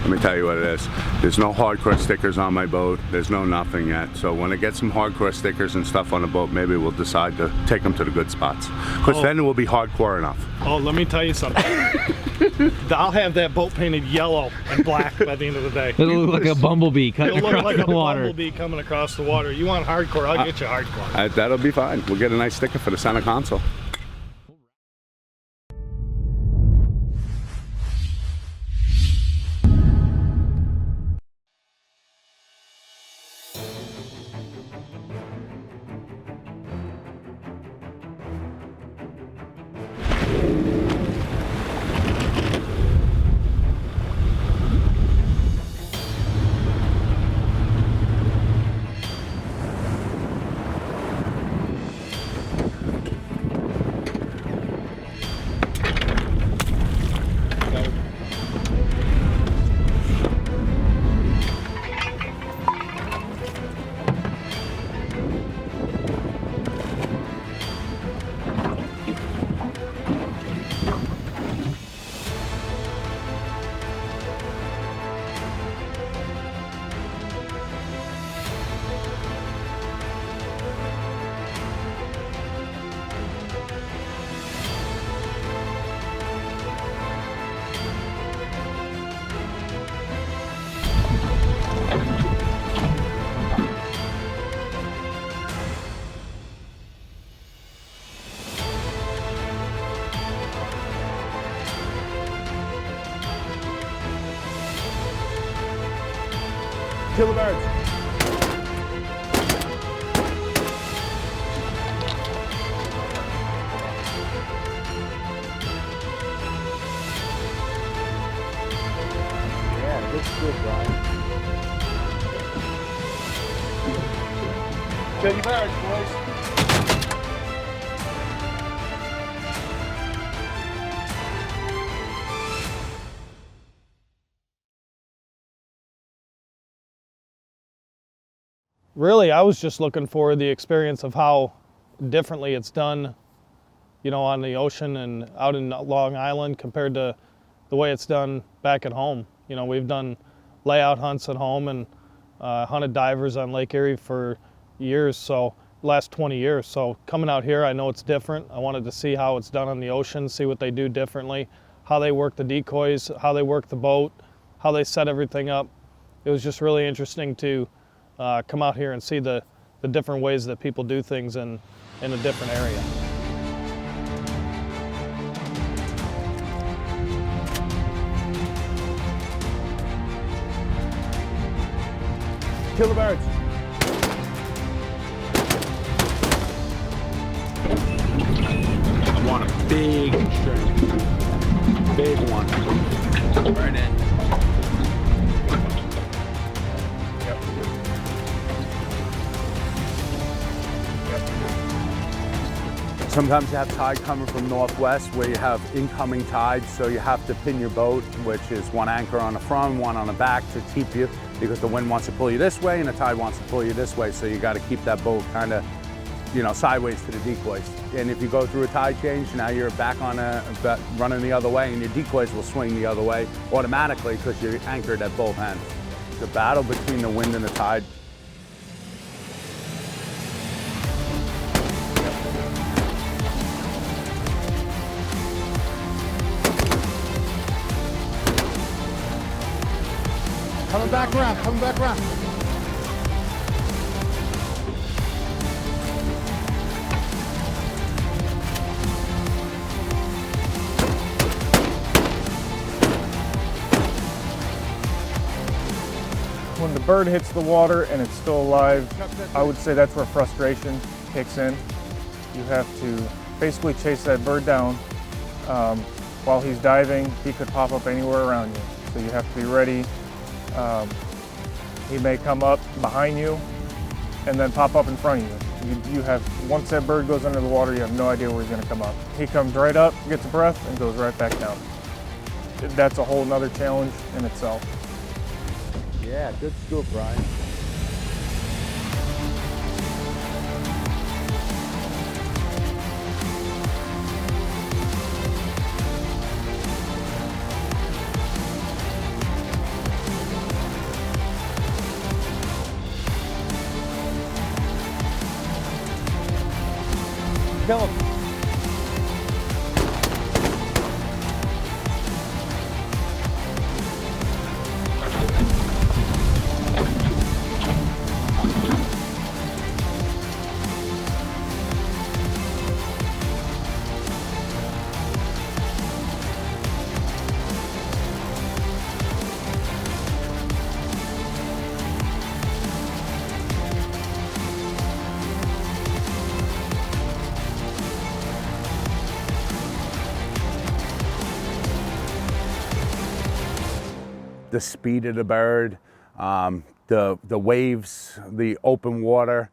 Let me tell you what it is. There's no hardcore stickers on my boat. There's no nothing yet. So when I get some hardcore stickers and stuff on the boat, maybe we'll decide to take them to the good spots. Because then it will be hardcore enough. Oh, let me tell you something. I'll have that boat painted yellow and black by the end of the day. It'll look like a bumblebee cutting across the water. It'll look like a bumblebee coming across the water. You want hardcore, I'll get you hardcore. That'll be fine. We'll get a nice sticker for the center console. Kill the birds. Yeah, good, Brian. Kill your birds, boys. Really, I was just looking for the experience of how differently it's done, you know, on the ocean and out in Long Island compared to the way it's done back at home. You know, we've done layout hunts at home and hunted divers on Lake Erie for years, so last 20 years. So coming out here, I know it's different. I wanted to see how it's done on the ocean, see what they do differently, how they work the decoys, how they work the boat, how they set everything up. It was just really interesting to come out here and see the different ways that people do things in a different area. Kill the birds. I want a big string. Big one. Right in. Sometimes you have tide coming from northwest where you have incoming tide, so you have to pin your boat, which is one anchor on the front, one on the back to keep you, because the wind wants to pull you this way and the tide wants to pull you this way, so you got to keep that boat kind of, you know, sideways to the decoys. And if you go through a tide change, now you're back on running the other way, and your decoys will swing the other way automatically because you're anchored at both ends. The battle between the wind and the tide. Coming back around, coming back around. When the bird hits the water and it's still alive, I would say that's where frustration kicks in. You have to basically chase that bird down. While he's diving, he could pop up anywhere around you. So you have to be ready. He may come up behind you and then pop up in front of you. You have, once that bird goes under the water, you have no idea where he's going to come up. He comes right up, gets a breath, and goes right back down. That's a whole nother challenge in itself. Yeah, good scoop, Brian. Kill him. The speed of the bird, the waves, the open water,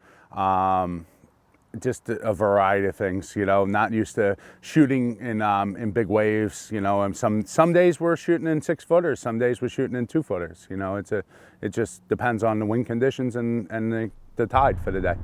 just a variety of things. You know, not used to shooting in big waves. You know, and some days we're shooting in 6-footers, some days we're shooting in 2-footers. You know, it just depends on the wind conditions and the tide for the day.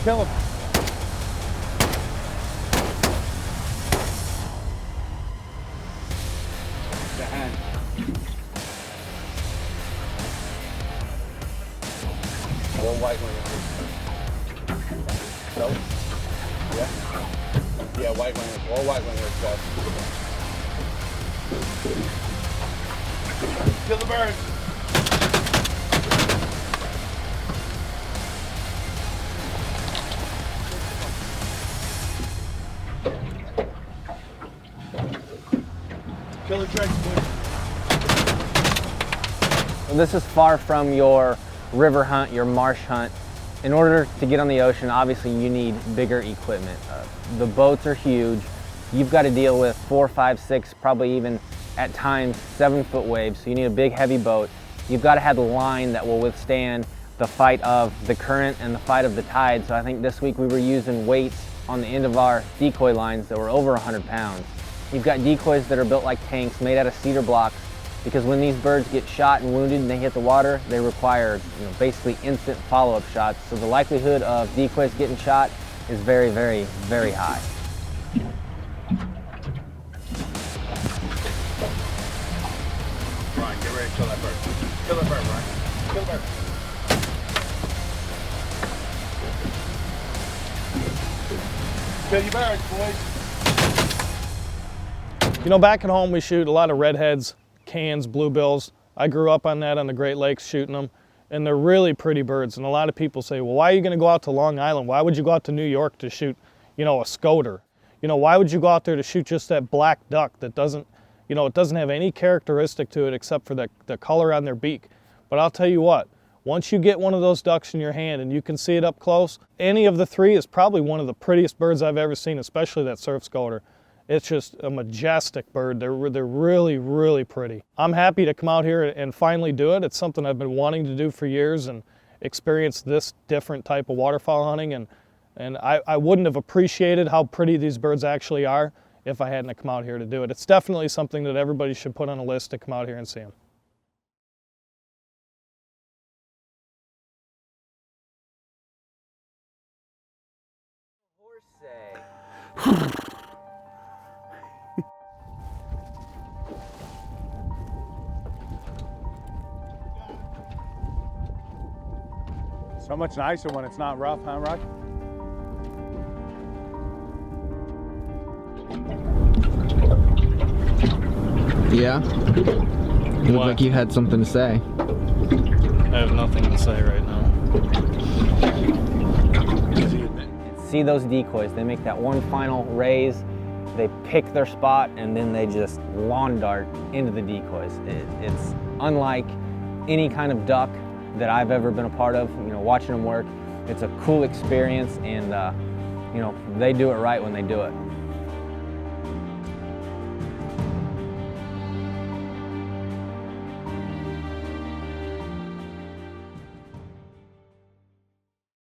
Kill him. The hand. All white wingers. No? Yeah? Yeah, white wingers. All white wingers, guys. Kill the bird. Kill the tracks, boys. Well, this is far from your river hunt, your marsh hunt. In order to get on the ocean, obviously you need bigger equipment. The boats are huge. You've got to deal with 4, 5, 6, probably even at times 7-foot waves. So you need a big, heavy boat. You've got to have the line that will withstand the fight of the current and the fight of the tide. So I think this week we were using weights on the end of our decoy lines that were over 100 pounds. You've got decoys that are built like tanks, made out of cedar blocks, because when these birds get shot and wounded and they hit the water, they require basically instant follow-up shots. So the likelihood of decoys getting shot is very, very, very high. Ryan, get ready to kill that bird. Kill that bird, Ryan. Kill the bird. Kill your birds, boys. You know, back at home we shoot a lot of redheads, cans, bluebills. I grew up on that on the Great Lakes shooting them, and they're really pretty birds. And a lot of people say, well, why are you going to go out to Long Island? Why would you go out to New York to shoot, a scoter? Why would you go out there to shoot just that black duck that doesn't, it doesn't have any characteristic to it except for the color on their beak? But I'll tell you what, once you get one of those ducks in your hand and you can see it up close, any of the three is probably one of the prettiest birds I've ever seen, especially that Surf Scoter. It's just a majestic bird. They're really, really pretty. I'm happy to come out here and finally do it. It's something I've been wanting to do for years and experience this different type of waterfowl hunting. And I wouldn't have appreciated how pretty these birds actually are if I hadn't come out here to do it. It's definitely something that everybody should put on a list to come out here and see them. So much nicer when it's not rough, huh, Rod? Yeah? You look like you had something to say. I have nothing to say right now. See those decoys, they make that one final raise, they pick their spot, and then they just lawn dart into the decoys. It's unlike any kind of duck that I've ever been a part of. Watching them work, it's a cool experience, and they do it right when they do it.